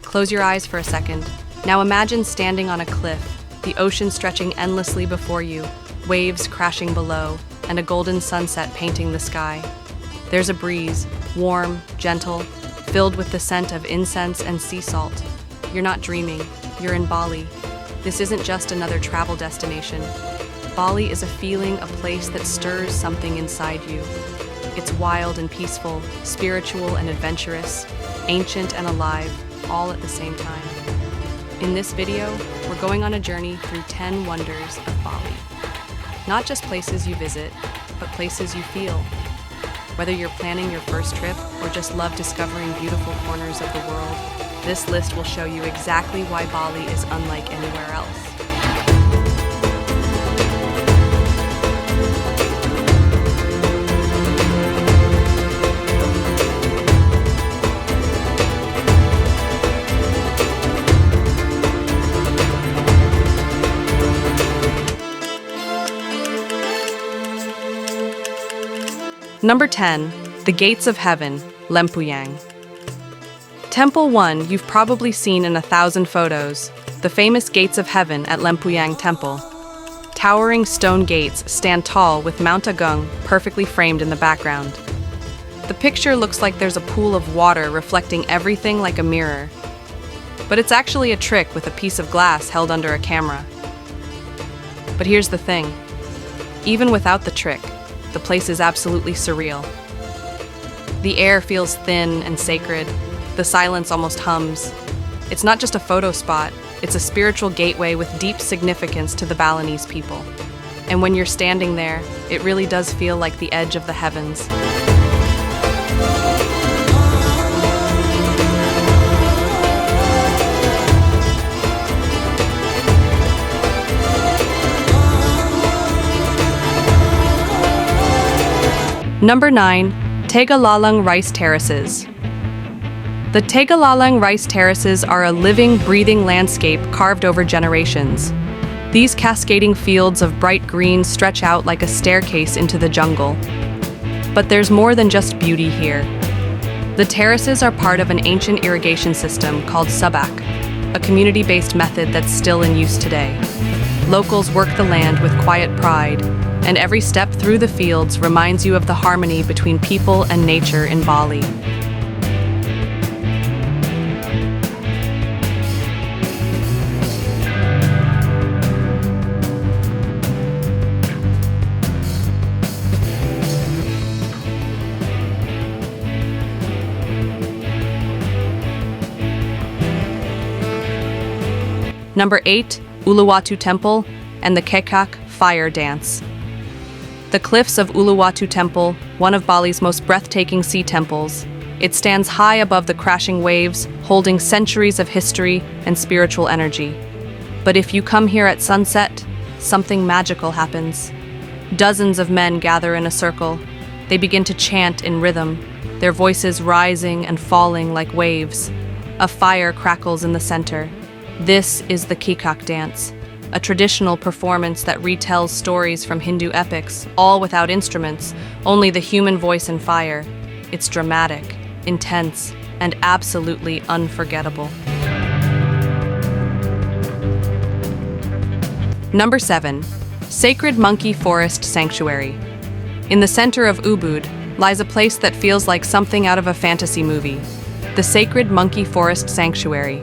Close your eyes for a second. Now imagine standing on a cliff, the ocean stretching endlessly before you, waves crashing below, and a golden sunset painting the sky. There's a breeze, warm, gentle, filled with the scent of incense and sea salt. You're not dreaming, you're in Bali. This isn't just another travel destination. Bali is a feeling, a place that stirs something inside you. It's wild and peaceful, spiritual and adventurous, ancient and alive, all at the same time. In this video, we're going on a journey through 10 wonders of Bali. Not just places you visit, but places you feel. Whether you're planning your first trip or just love discovering beautiful corners of the world, this list will show you exactly why Bali is unlike anywhere else. Number 10. The Gates of Heaven, Lempuyang. Temple 1 you've probably seen in 1,000 photos, the famous Gates of Heaven at Lempuyang Temple. Towering stone gates stand tall with Mount Agung perfectly framed in the background. The picture looks like there's a pool of water reflecting everything like a mirror. But it's actually a trick with a piece of glass held under a camera. But here's the thing. Even without the trick, the place is absolutely surreal. The air feels thin and sacred. The silence almost hums. It's not just a photo spot, it's a spiritual gateway with deep significance to the Balinese people. And when you're standing there, it really does feel like the edge of the heavens. Number 9. Tegalalang Rice Terraces. The Tegalalang Rice Terraces are a living, breathing landscape carved over generations. These cascading fields of bright green stretch out like a staircase into the jungle. But there's more than just beauty here. The terraces are part of an ancient irrigation system called subak, a community-based method that's still in use today. Locals work the land with quiet pride, and every step through the fields reminds you of the harmony between people and nature in Bali. Number 8. Uluwatu Temple and the Kekak Fire Dance. The cliffs of Uluwatu Temple, one of Bali's most breathtaking sea temples. It stands high above the crashing waves, holding centuries of history and spiritual energy. But if you come here at sunset, something magical happens. Dozens of men gather in a circle. They begin to chant in rhythm, their voices rising and falling like waves. A fire crackles in the center. This is the Kekak dance, a traditional performance that retells stories from Hindu epics, all without instruments, only the human voice and fire. It's dramatic, intense, and absolutely unforgettable. Number 7. Sacred Monkey Forest Sanctuary. In the center of Ubud lies a place that feels like something out of a fantasy movie, the Sacred Monkey Forest Sanctuary.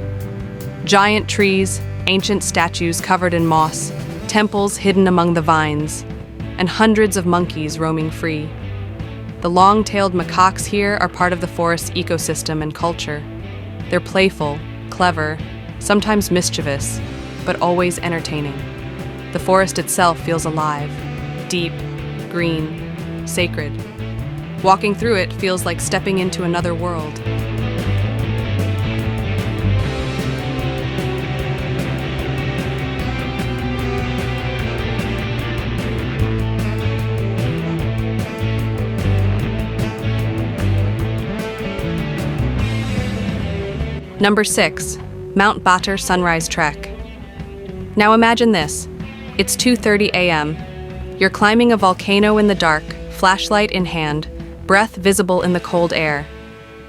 Giant trees, ancient statues covered in moss, temples hidden among the vines, and hundreds of monkeys roaming free. The long-tailed macaques here are part of the forest's ecosystem and culture. They're playful, clever, sometimes mischievous, but always entertaining. The forest itself feels alive, deep, green, sacred. Walking through it feels like stepping into another world. Number 6. Mount Batur Sunrise Trek. Now imagine this. It's 2:30 a.m. You're climbing a volcano in the dark, flashlight in hand, breath visible in the cold air.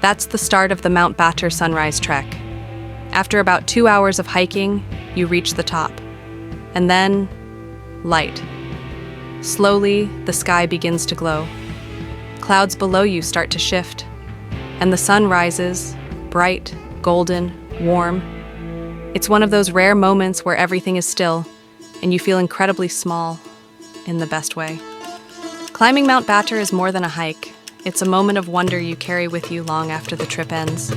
That's the start of the Mount Batur Sunrise Trek. After about 2 hours of hiking, you reach the top. And then, light. Slowly, the sky begins to glow. Clouds below you start to shift, and the sun rises, bright, golden, warm. It's one of those rare moments where everything is still, and you feel incredibly small, in the best way. Climbing Mount Batur is more than a hike. It's a moment of wonder you carry with you long after the trip ends.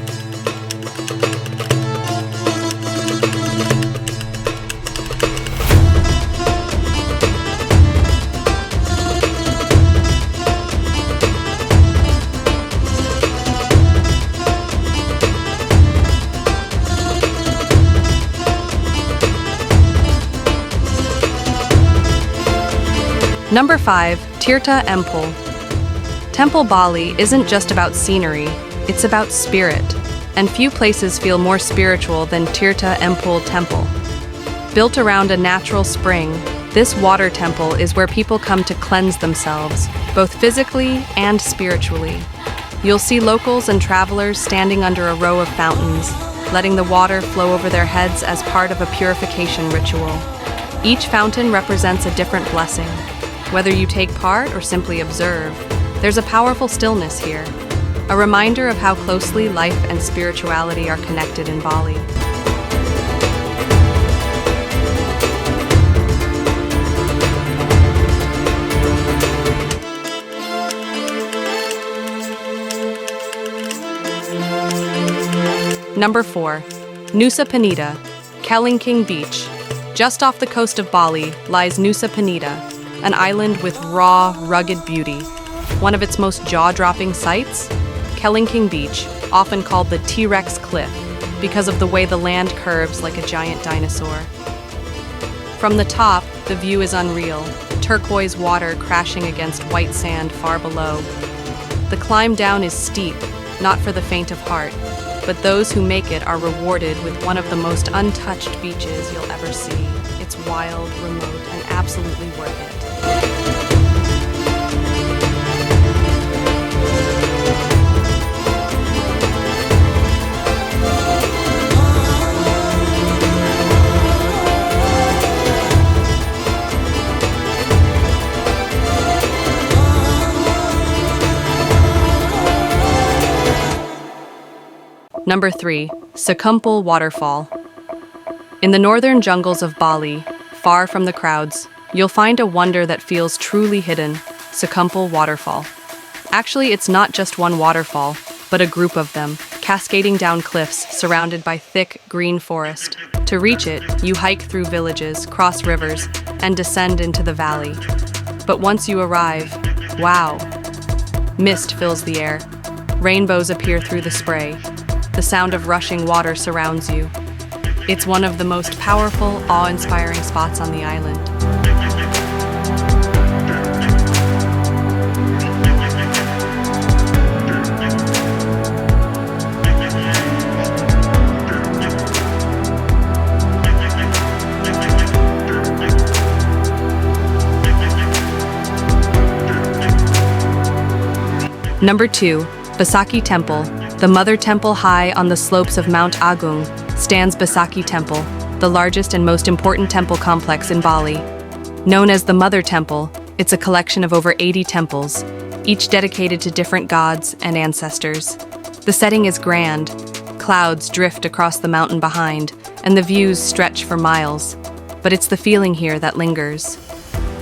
Number 5, Tirta Empul. Temple Bali isn't just about scenery, it's about spirit, and few places feel more spiritual than Tirta Empul Temple. Built around a natural spring, this water temple is where people come to cleanse themselves, both physically and spiritually. You'll see locals and travelers standing under a row of fountains, letting the water flow over their heads as part of a purification ritual. Each fountain represents a different blessing. Whether you take part or simply observe, there's a powerful stillness here, a reminder of how closely life and spirituality are connected in Bali. Number 4, Nusa Penida, Kelingking Beach. Just off the coast of Bali lies Nusa Penida, an island with raw, rugged beauty. One of its most jaw-dropping sights? Kelingking Beach, often called the T-Rex Cliff, because of the way the land curves like a giant dinosaur. From the top, the view is unreal, turquoise water crashing against white sand far below. The climb down is steep, not for the faint of heart, but those who make it are rewarded with one of the most untouched beaches you'll ever see. It's wild, remote, and absolutely worth it. Number 3, Sekumpul Waterfall. In the northern jungles of Bali, far from the crowds, you'll find a wonder that feels truly hidden, Sekumpul Waterfall. Actually, it's not just one waterfall, but a group of them, cascading down cliffs surrounded by thick, green forest. To reach it, you hike through villages, cross rivers, and descend into the valley. But once you arrive, wow! Mist fills the air. Rainbows appear through the spray. The sound of rushing water surrounds you. It's one of the most powerful, awe-inspiring spots on the island. Number 2, Besaki Temple. The Mother Temple high on the slopes of Mount Agung stands Besaki Temple, the largest and most important temple complex in Bali. Known as the Mother Temple, it's a collection of over 80 temples, each dedicated to different gods and ancestors. The setting is grand. Clouds drift across the mountain behind, and the views stretch for miles. But it's the feeling here that lingers.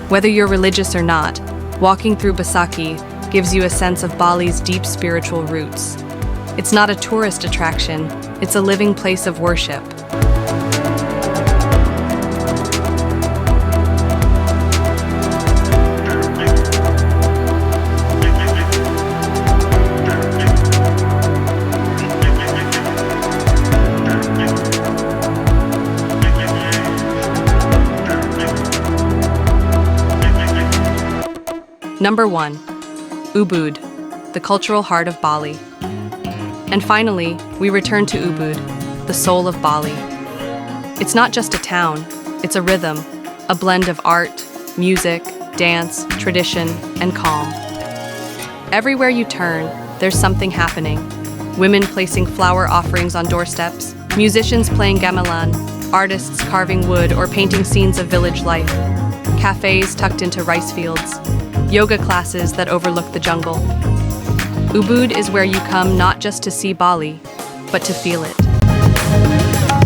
Whether you're religious or not, walking through Besaki gives you a sense of Bali's deep spiritual roots. It's not a tourist attraction, it's a living place of worship. Number 1, Ubud, the cultural heart of Bali. And finally, we return to Ubud, the soul of Bali. It's not just a town, it's a rhythm, a blend of art, music, dance, tradition, and calm. Everywhere you turn, there's something happening. Women placing flower offerings on doorsteps, Musicians playing gamelan, artists carving wood or painting scenes of village life, cafes tucked into rice fields, yoga classes that overlook the jungle. Ubud is where you come not just to see Bali, but to feel it.